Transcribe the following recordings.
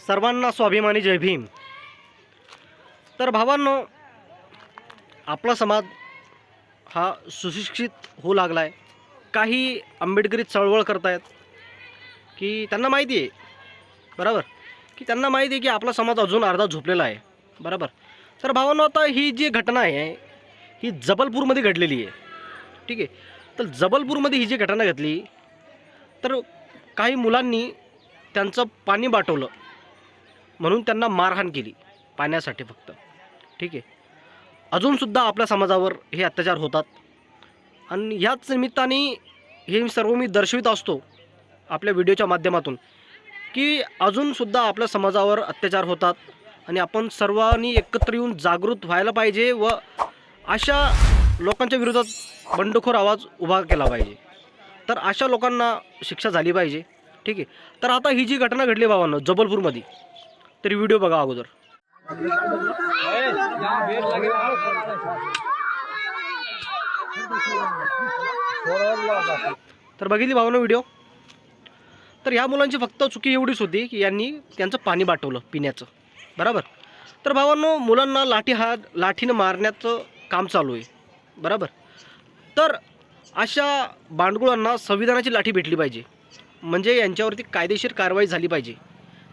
सर्वांना स्वाभिमानी जय भीम। तर भावांनो, आपला समाज हा सुशिक्षित होऊ लागला आहे। काही आंबेडकरी चळवळ करतायत की त्यांना माहिती आहे, बरोबर, की त्यांना माहिती आहे की आपला समाज अजून अर्धा झोपलेला आहे, बरोबर। तर भावांनो, आता ही जी घटना आहे ही जबलपूरमध्ये घडलेली आहे, ठीक आहे। तर जबलपूरमध्ये ही जी घटना घडली, तर काही मुलांनी त्यांचं पाणी बाटवलं म्हणून त्यांना मारहाण केली पाण्यासाठी फक्त, ठीक आहे। अजूनसुद्धा आपल्या समाजावर हे अत्याचार होतात आणि ह्याच निमित्ताने हे सर्व मी दर्शवित असतो आपल्या व्हिडिओच्या माध्यमातून की अजूनसुद्धा आपल्या समाजावर अत्याचार होतात आणि आपण सर्वांनी एकत्र येऊन जागृत व्हायला पाहिजे व अशा लोकांच्या विरोधात बंडखोर आवाज उभा केला पाहिजे। तर अशा लोकांना शिक्षा झाली पाहिजे, ठीक आहे। तर आता ही जी घटना घडली भावांनो जबलपूरमध्ये, तरी व्हिडिओ बघा अगोदर। तर बघितली भावांनो व्हिडिओ। तर ह्या मुलांची फक्त चुकी एवढीच होती की यांनी त्यांचं पाणी बाटवलं पिण्याचं, बरोबर। तर भावांनो, मुलांना लाठीनं मारण्याचं काम चालू आहे, बरोबर। तर अशा बांडगुळांना संविधानाची लाठी भेटली पाहिजे, म्हणजे यांच्यावरती कायदेशीर कारवाई झाली पाहिजे,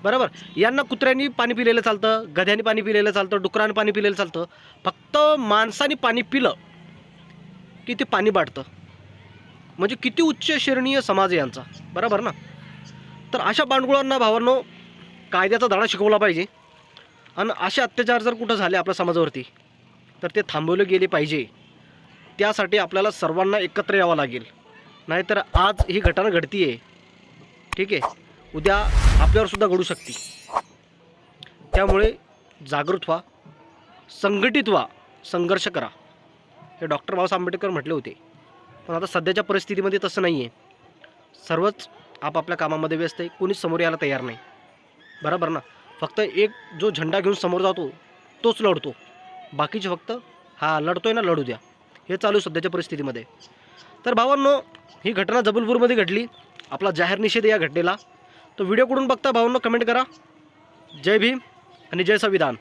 बरोबर। यांना कुत्र्यांनी पाणी पिलेलं चालतं, गध्याने पाणी पिलेलं चालतं, डुकराने पाणी पिलेलं चालतं, फक्त माणसाने पाणी पिलं की ते पाणी बाटतं, म्हणजे किती उच्च श्रेणीय समाज आहे यांचा, बरोबर ना। तर अशा बांडगुळांना भावांनो कायद्याचा धडा शिकवला पाहिजे आणि असे अत्याचार जर कुठं झाले आपल्या समाजावरती तर ते थांबवले गेले पाहिजे। त्यासाठी आपल्याला सर्वांना एकत्र यावं लागेल, नाहीतर आज ही घटना घडती आहे, ठीक आहे, उद्या आपल्यावर सुद्धा घडू शकते। त्यामुळे जागृत व्हा, संघटित व्हा, संघर्ष करा, हे डॉक्टर बाबासाहेब आंबेडकर म्हटले होते। पण आता सध्याच्या परिस्थितीमध्ये तसं नाही आहे, सर्वच आपापल्या कामामध्ये व्यस्त आहे, कोणीच समोर यायला तयार नाही, बरोबर ना। फक्त एक जो झेंडा घेऊन समोर जातो तोच लढतो, बाकीचे फक्त हा लढतोय ना लढू द्या, हे चालू सध्याच्या परिस्थितीमध्ये। तर भावांनो, ही घटना जबलपूरमध्ये घडली, आपला जाहीर निषेध या घटनेला। तो व्हिडिओ कुठून बघता भावांनो कमेंट करा। जय भीम आणि जय संविधान।